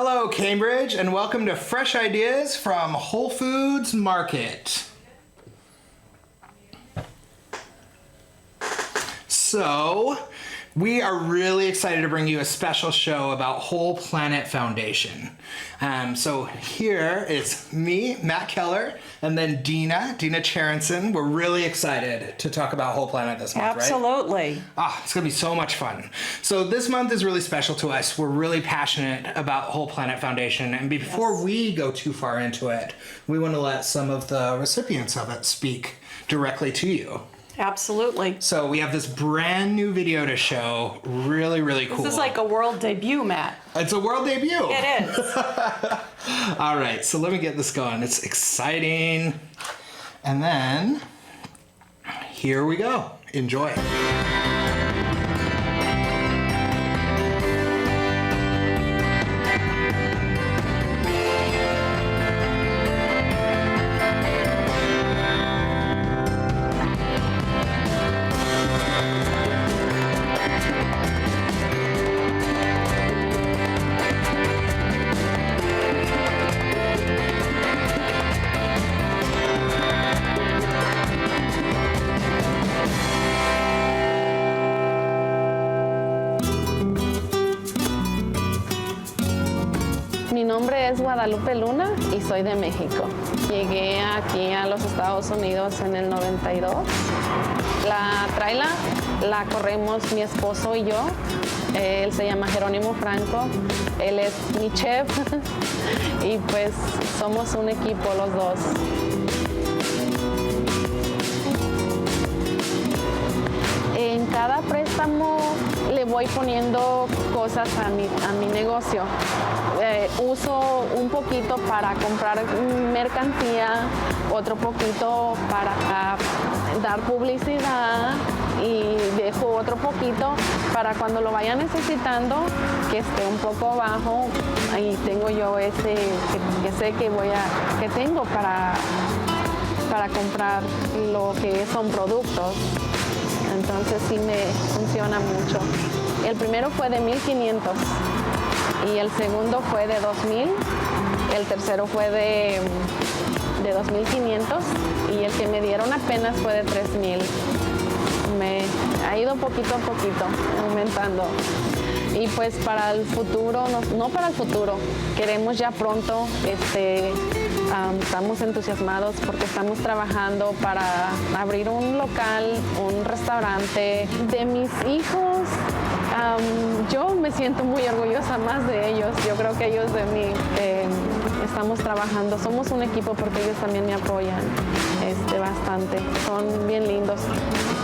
Hello, Cambridge, and welcome to Fresh Ideas from Whole Foods Market. So, we are really excited to bring you a special show about Whole Planet Foundation. So here is me, Matt Keller, and then Dena Charenson. We're really excited to talk about Whole Planet this month, Absolutely. right? It's going to be so much fun. So this month is really special to us. We're really passionate about Whole Planet Foundation. And before we go too far into it, we want to let some of the recipients of it speak directly to you. Absolutely. So we have this brand new video to show. Really, really cool. This is like a world debut, Matt. It's a world debut. It is. All right, so let me get this going. It's exciting. And then, here we go. Enjoy. Mi nombre es Guadalupe Luna y soy de México. Llegué aquí a los Estados Unidos en el 92. La traila la corremos mi esposo y yo. Él se llama Jerónimo Franco. Él es mi chef y pues somos un equipo los dos. En cada préstamo le voy poniendo cosas a mi negocio. Uso un poquito para comprar mercancía, otro poquito para dar publicidad y dejo otro poquito para cuando lo vaya necesitando, que esté un poco bajo. Ahí tengo yo ese que sé que tengo para comprar lo que son productos. Entonces sí me funciona mucho. El primero fue de 1,500 y el segundo fue de 2,000. El tercero fue de 2,500 y el que me dieron apenas fue de 3,000. Me ha ido poquito a poquito aumentando. Y pues para el futuro, no para el futuro, queremos ya pronto, estamos entusiasmados porque estamos trabajando para abrir un local, un restaurante. De mis hijos, yo me siento muy orgullosa más de ellos. Yo creo que ellos de mí estamos trabajando. Somos un equipo porque ellos también me apoyan bastante. Son bien lindos.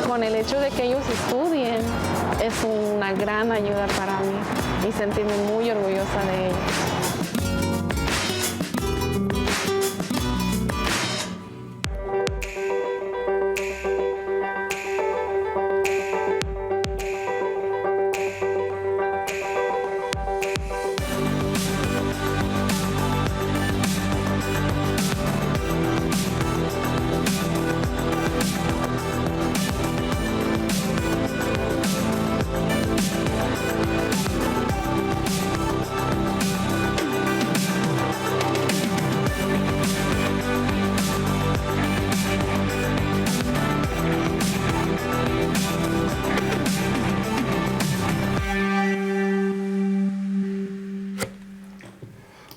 Con el hecho de que ellos estudien es una gran ayuda para mí y sentirme muy orgullosa de ellos.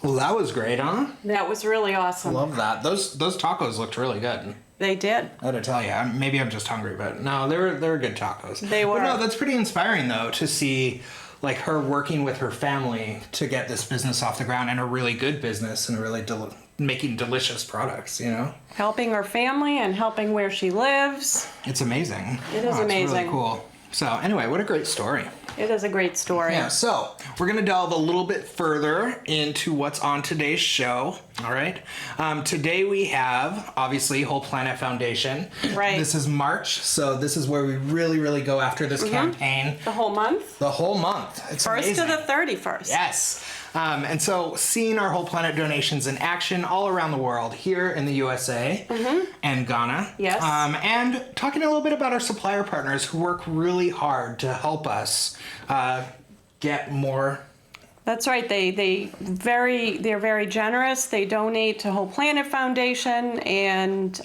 Well, that was great, huh? That was really awesome. Love that. Those tacos looked really good. They did. I gotta tell you, maybe I'm just hungry, but no, they were good tacos. They were. But no, that's pretty inspiring though to see like her working with her family to get this business off the ground, and a really good business, and really making delicious products. You know, Helping her family and helping where she lives. it's amazing. It is It's amazing. really cool. So anyway, what a great story. It is a great story. Yeah, so we're going to delve a little bit further into what's on today's show. All right. Today we have, obviously, Whole Planet Foundation. Right. This is March, so this is where we really, really go after this campaign. The whole month? The whole month. It's First amazing. to the 31st. Yes. And so seeing our Whole Planet donations in action all around the world, here in the USA and Ghana. Yes. And talking a little bit about our supplier partners who work really hard to help us get more That's right. They're very generous. They donate to Whole Planet Foundation, and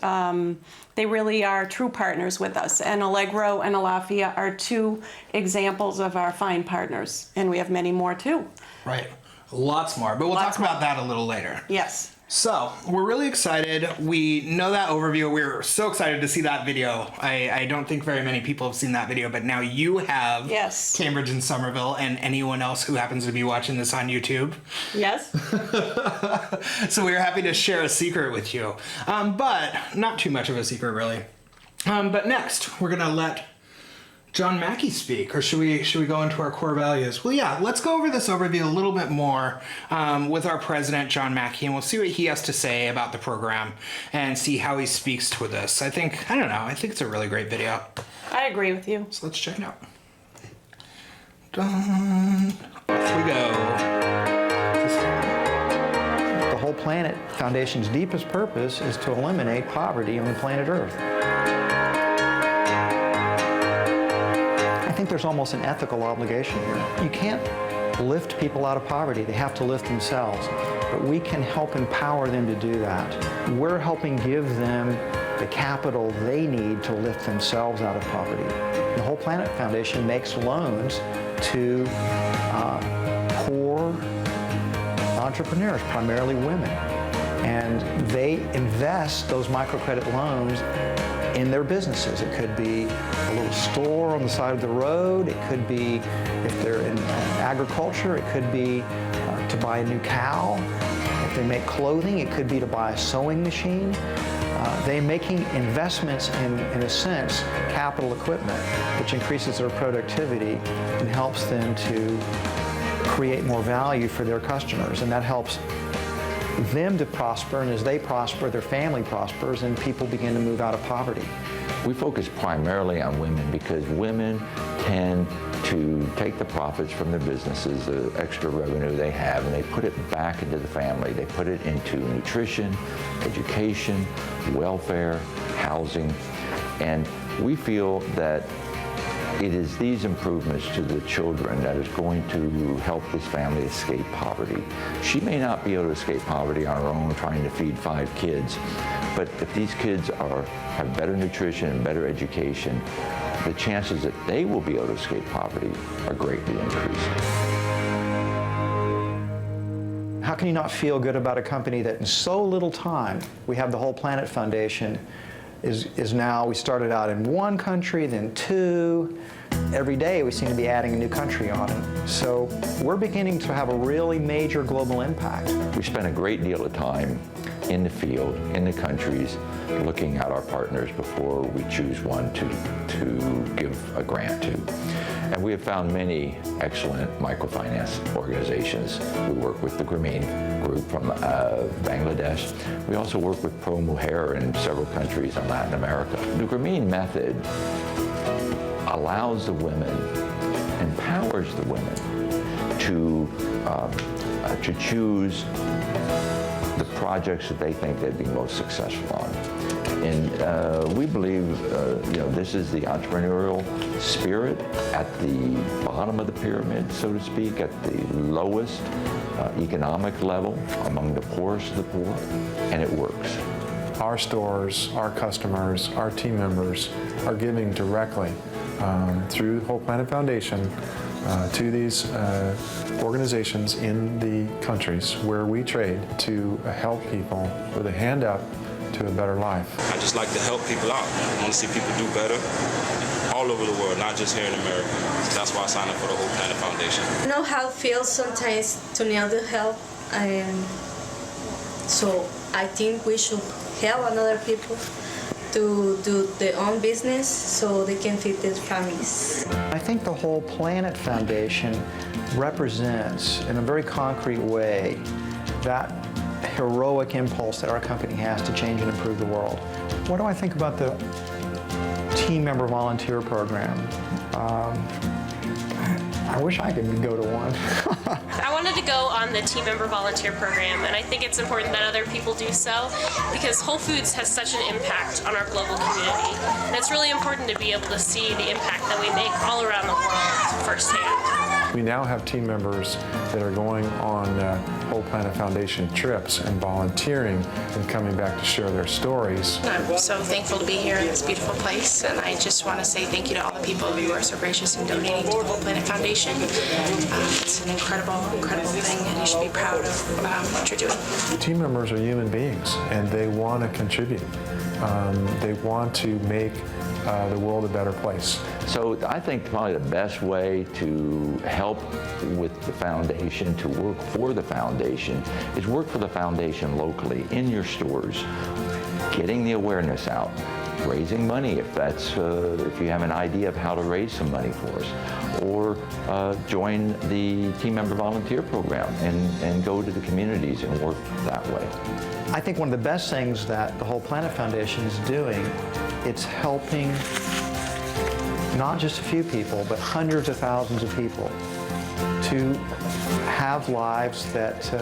they really are true partners with us. And Allegro and Alafia are two examples of our fine partners, and we have many more too. Right. Lots more, but we'll talk about that a little later. Yes. So, we're really excited. We know that overview. We're so excited to see that video. I don't think very many people have seen that video, but now you have. Yes. Cambridge and Somerville and anyone else who happens to be watching this on YouTube. Yes. So we're happy to share a secret with you. But not too much of a secret, really. But next, we're going to let John Mackey speak, or should we go into our core values? Well, yeah, let's go over this overview a little bit more with our president, John Mackey, and we'll see what he has to say about the program and see how he speaks to this. I think it's a really great video. I agree with you. So let's check it out. Done. Off we go. The Whole Planet Foundation's deepest purpose is to eliminate poverty on the planet Earth. I think there's almost an ethical obligation here. You can't lift people out of poverty. They have to lift themselves. But we can help empower them to do that. We're helping give them the capital they need to lift themselves out of poverty. The Whole Planet Foundation makes loans to poor entrepreneurs, primarily women. And they invest those microcredit loans in their businesses. It could be a little store on the side of the road. It could be, if they're in agriculture, it could be to buy a new cow. If they make clothing, it could be to buy a sewing machine. They're making investments in a sense, capital equipment, which increases their productivity and helps them to create more value for their customers. And that helps them to prosper, and as they prosper, their family prospers, and people begin to move out of poverty. We focus primarily on women because women tend to take the profits from their businesses, the extra revenue they have, and they put it back into the family. They put it into nutrition, education, welfare, housing, and we feel that it is these improvements to the children that is going to help this family escape poverty. She may not be able to escape poverty on her own trying to feed 5 kids, but if these kids have better nutrition and better education, the chances that they will be able to escape poverty are greatly increased. How can you not feel good about a company that in so little time, we have the Whole Planet Foundation is now, we started out in 1 country, then 2. Every day we seem to be adding a new country on it. So we're beginning to have a really major global impact. We spend a great deal of time in the field, in the countries, looking at our partners before we choose one to give a grant to. And we have found many excellent microfinance organizations. We work with the Grameen Group from Bangladesh. We also work with Pro Mujer in several countries in Latin America. The Grameen method allows the women, empowers the women to choose the projects that they think they'd be most successful on. And we believe, this is the entrepreneurial spirit at the bottom of the pyramid, so to speak, at the lowest economic level, among the poorest of the poor, and it works. Our stores, our customers, our team members are giving directly through Whole Planet Foundation to these organizations in the countries where we trade to help people with a hand up to a better life. I just like to help people out. I want to see people do better all over the world, not just here in America. That's why I signed up for the Whole Planet Foundation. I know how it feels sometimes to need the help, so I think we should help other people to do their own business so they can feed their families. I think the Whole Planet Foundation represents, in a very concrete way, that heroic impulse that our company has to change and improve the world. What do I think about the team member volunteer program? I wish I could go to one. I wanted to go on the team member volunteer program, and I think it's important that other people do so because Whole Foods has such an impact on our global community. And it's really important to be able to see the impact that we make all around the world firsthand. We now have team members that are going on Whole Planet Foundation trips and volunteering and coming back to share their stories. I'm so thankful to be here in this beautiful place, and I just want to say thank you to all the people who are so gracious in donating to the Whole Planet Foundation. It's an incredible, incredible thing, and you should be proud of what you're doing. Team members are human beings, and they want to contribute. They want to make the world a better place. So I think probably the best way to help with the foundation, to work for the foundation, is work for the foundation locally in your stores, getting the awareness out, raising money if you have an idea of how to raise some money for us, or join the team member volunteer program and go to the communities and work that way. I think one of the best things that the Whole Planet Foundation is doing, it's helping not just a few people, but hundreds of thousands of people to have lives that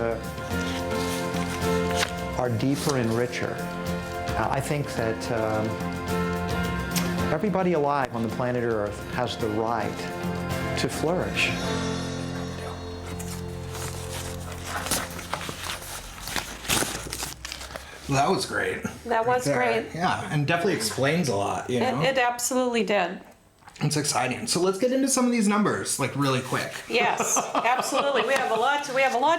are deeper and richer. I think that everybody alive on the planet Earth has the right to flourish. That was great. That was There. great. Yeah, and definitely explains a lot, you know? It absolutely did. It's exciting. So let's get into some of these numbers, like really quick. Yes, absolutely. We have a lot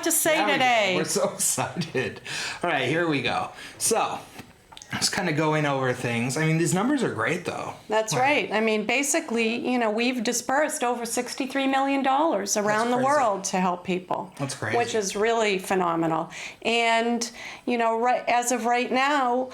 to say Yeah, today. We're so excited. All right, here we go. So, just kind of going over things. I mean, these numbers are great, though. That's right. I mean, basically, we've dispersed over $63 million around the crazy. world to help people. That's crazy. Which is really phenomenal. And, as of right now,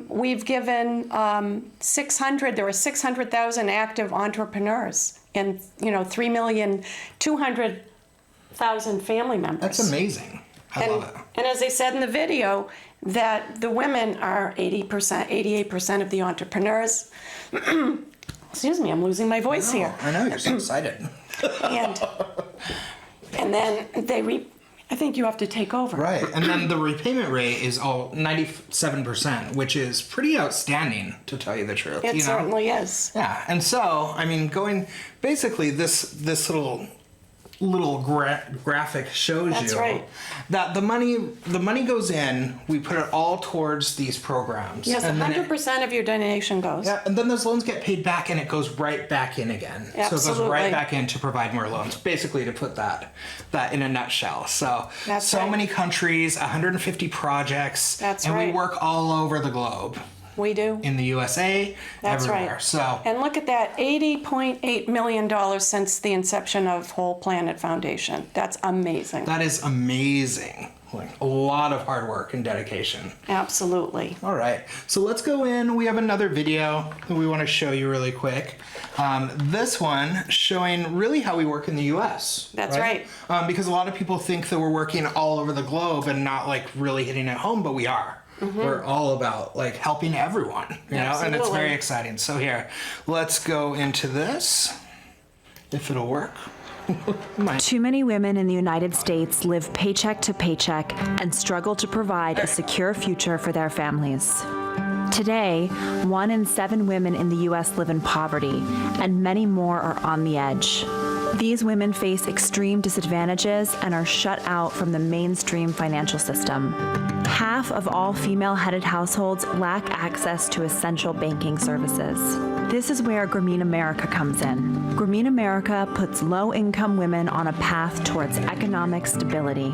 we've given there are 600,000 active entrepreneurs and, 3,200,000 family members. That's amazing. I love it. And as I said in the video, that the women are 88% of the entrepreneurs. Excuse me, I'm losing my voice here. I know, you're so excited. And then I think you have to take over. Right, and then the repayment rate is all 97%, which is pretty outstanding, to tell you the truth. It certainly is. Yeah, and so, I mean, basically this little graphic shows That's you right. that the money goes in, we put it all towards these programs. Yes, and then 100% of your donation goes. yeah, and then those loans get paid back and it goes right back in again. So it goes Absolutely. right back in to provide more loans, basically to put that in a nutshell. So That's right. many countries, 150 projects, That's and we right. work all over the globe. We do. In the USA, That's everywhere. right. So And look at that, $80.8 million since the inception of Whole Planet Foundation. That's amazing. that is amazing. Like a lot of hard work and dedication. Absolutely. All right, so let's go in. We have another video that we want to show you really quick. This one showing really how we work in the U.S. That's right. Because a lot of people think that we're working all over the globe and not like really hitting it home, but we are. Mm-hmm. We're all about like helping everyone, you know, and it's very exciting. So here, let's go into this, if it'll work. Too many women in the United States live paycheck to paycheck and struggle to provide a secure future for their families. Today, 1 in 7 women in the U.S. live in poverty, and many more are on the edge. These women face extreme disadvantages and are shut out from the mainstream financial system. Half of all female-headed households lack access to essential banking services. This is where Grameen America comes in. Grameen America puts low-income women on a path towards economic stability.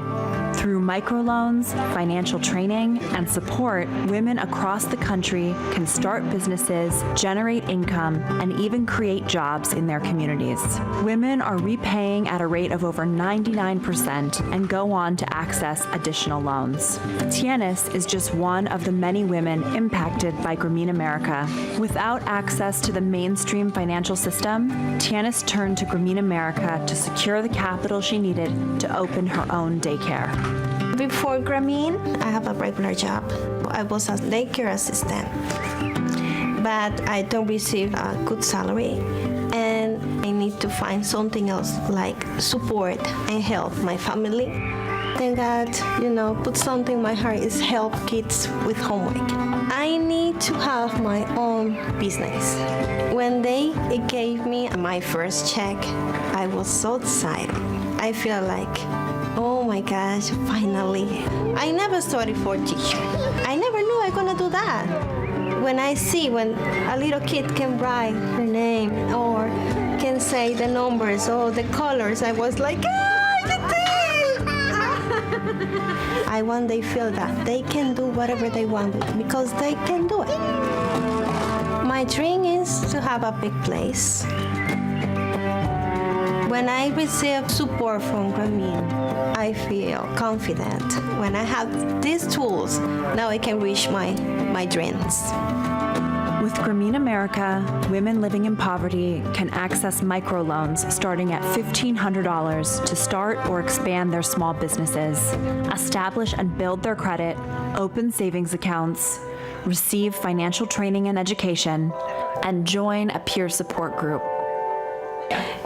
Through microloans, financial training, and support, women across the country can start businesses, generate income, and even create jobs in their communities. Women are repaying at a rate of over 99% and go on to access additional loans. Tianis is just one of the many women impacted by Grameen America. Without access to the mainstream financial system, Tianis turned to Grameen America to secure the capital she needed to open her own daycare. Before Grameen, I have a regular job. I was a daycare assistant, but I don't receive a good salary, and I need to find something else like support and help my family. Thank God, put something in my heart is help kids with homework. I need to have my own business. When they gave me my first check, I was so excited. I feel like, oh my gosh, finally. I never studied for teacher. I never knew I was gonna do that. When I see when a little kid can write her name or can say the numbers or the colors, I was like, I want they feel that they can do whatever they want because they can do it. My dream is to have a big place. When I receive support from Grameen, I feel confident. When I have these tools, now I can reach my dreams. With Grameen America, women living in poverty can access microloans starting at $1,500 to start or expand their small businesses, establish and build their credit, open savings accounts, receive financial training and education, and join a peer support group.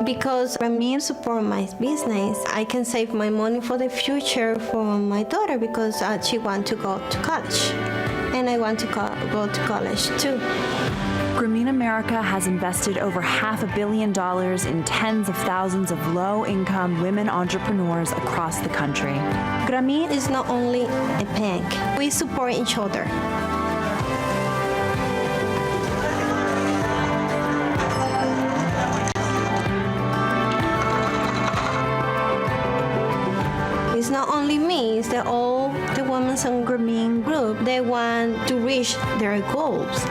Because Grameen support my business, I can save my money for the future for my daughter because she wants to go to college. And I want to go to college too. Grameen America has invested over $500 million in tens of thousands of low-income women entrepreneurs across the country. Grameen is not only a bank. We support each other. It's not only me, it's all the women in Grameen group. They want to reach their goals.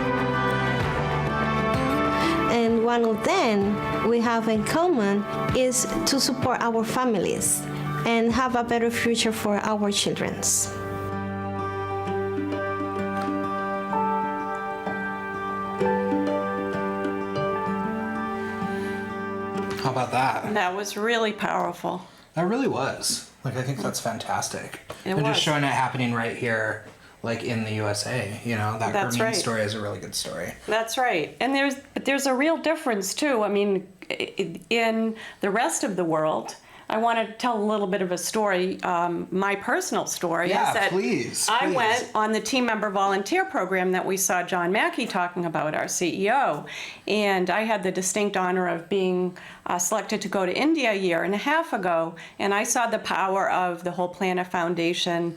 And one of them we have in common is to support our families and have a better future for our children. How about that? That was really powerful. That really was. I think that's fantastic. And was. just showing it happening right here, in the USA, that That's Grameen right. story is a really good story. That's right. And there's a real difference too. I mean, in the rest of the world, I want to tell a little bit of a story. My personal story Yeah, is that please. I went on the team member volunteer program that we saw John Mackey talking about, our CEO. And I had the distinct honor of being selected to go to India a year and a half ago. And I saw the power of the Whole Planet Foundation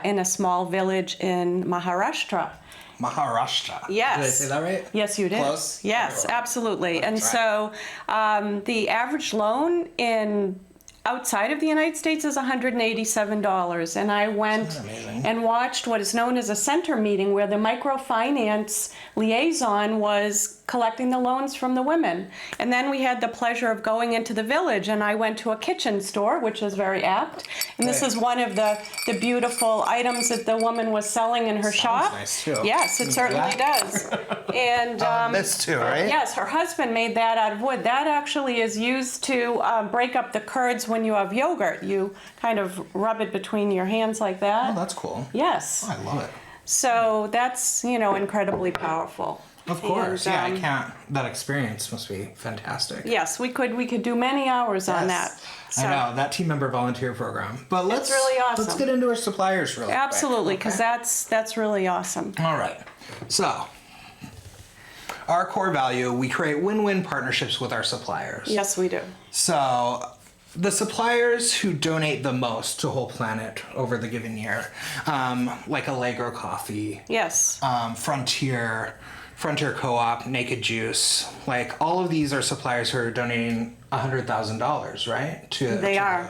in a small village in Maharashtra. Maharashtra. Yes. Did I say that right? Yes, you did. Close? Yes, absolutely. And That's so the average loan outside of the United States is $187. And I went and watched what is known as a center meeting where the microfinance liaison was collecting the loans from the women. And then we had the pleasure of going into the village, and I went to a kitchen store, which is very apt. And this is one of the beautiful items that the woman was selling in her shop. Nice too. Yes, it certainly does. And this too, right? yes, her husband made that out of wood. That actually is used to break up the curds when you have yogurt. You kind of rub it between your hands like that. Oh, that's cool. Yes. Oh, I love it. So that's, incredibly powerful. Of course, And, yeah, I can't. That experience must be fantastic. Yes, we could do many hours on that. So, I know, that team member volunteer program. But let's really awesome. Let's get into our suppliers really absolutely, quick. because that's really awesome. All right. So, our core value, we create win-win partnerships with our suppliers. Yes, we do. So, the suppliers who donate the most to Whole Planet over the given year, like Allegro Coffee, Yes. Frontier Co-op, Naked Juice, all of these are suppliers who are donating $100,000, right? They are.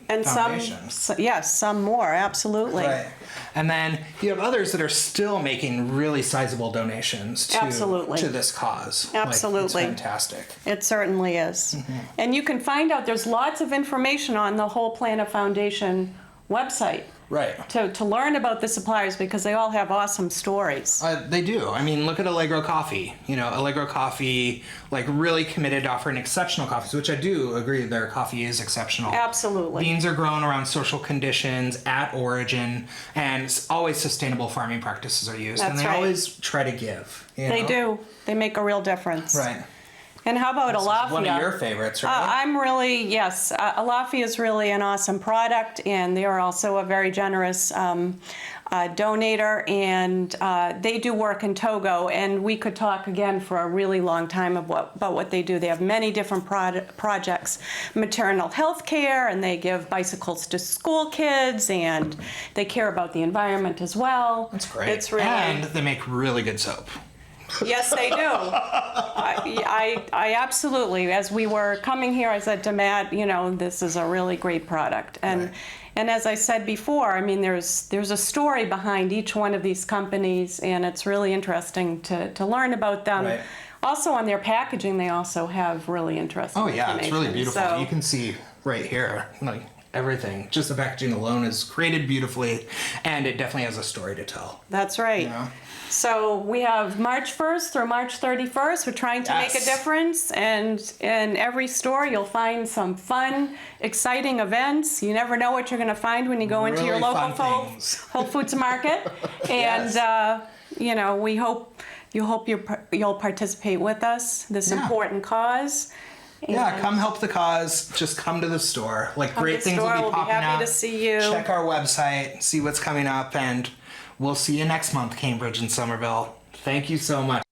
And foundation. some more, absolutely. Right. And then you have others that are still making really sizable donations to this cause. Absolutely. It's fantastic. It certainly is. Mm-hmm. And you can find out, there's lots of information on the Whole Planet Foundation website. Right. To learn about the suppliers, because they all have awesome stories. They do. I mean, look at Allegro Coffee. Allegro Coffee, really committed to offering exceptional coffees, which I do agree their coffee is exceptional. Absolutely. Beans are grown around social conditions, at origin, and always sustainable farming practices are used. That's and they right. always try to give. They do. They make a real difference. Right. And how about Alafia? One of your favorites, right? Yes. Alafia is really an awesome product, and they are also a very generous donator, and they do work in Togo, and we could talk again for a really long time about what they do. They have many different projects, maternal health care, and they give bicycles to school kids, and they care about the environment as well. That's great. It's really, and they make really good soap. Yes, they do. I absolutely, as we were coming here, I said to Matt, this is a really great product. And as I said before, I mean, there's a story behind each one of these companies, and it's really interesting to learn about them. Right. Also, on their packaging, they also have really interesting information. It's really beautiful. So, you can see right here, like everything. Just the packaging alone is created beautifully, and it definitely has a story to tell. That's right. So we have March 1st through March 31st. We're trying to make a difference, and in every store you'll find some fun, exciting events. You never know what you're going to find when you go into your local Whole Foods market. And we hope you'll participate with us. This important cause. Yeah, come help the cause. Just come to the store. Like, great things will be We'll popping be happy up. to see you. Check our website, see what's coming up, and we'll see you next month, Cambridge and Somerville. Thank you so much.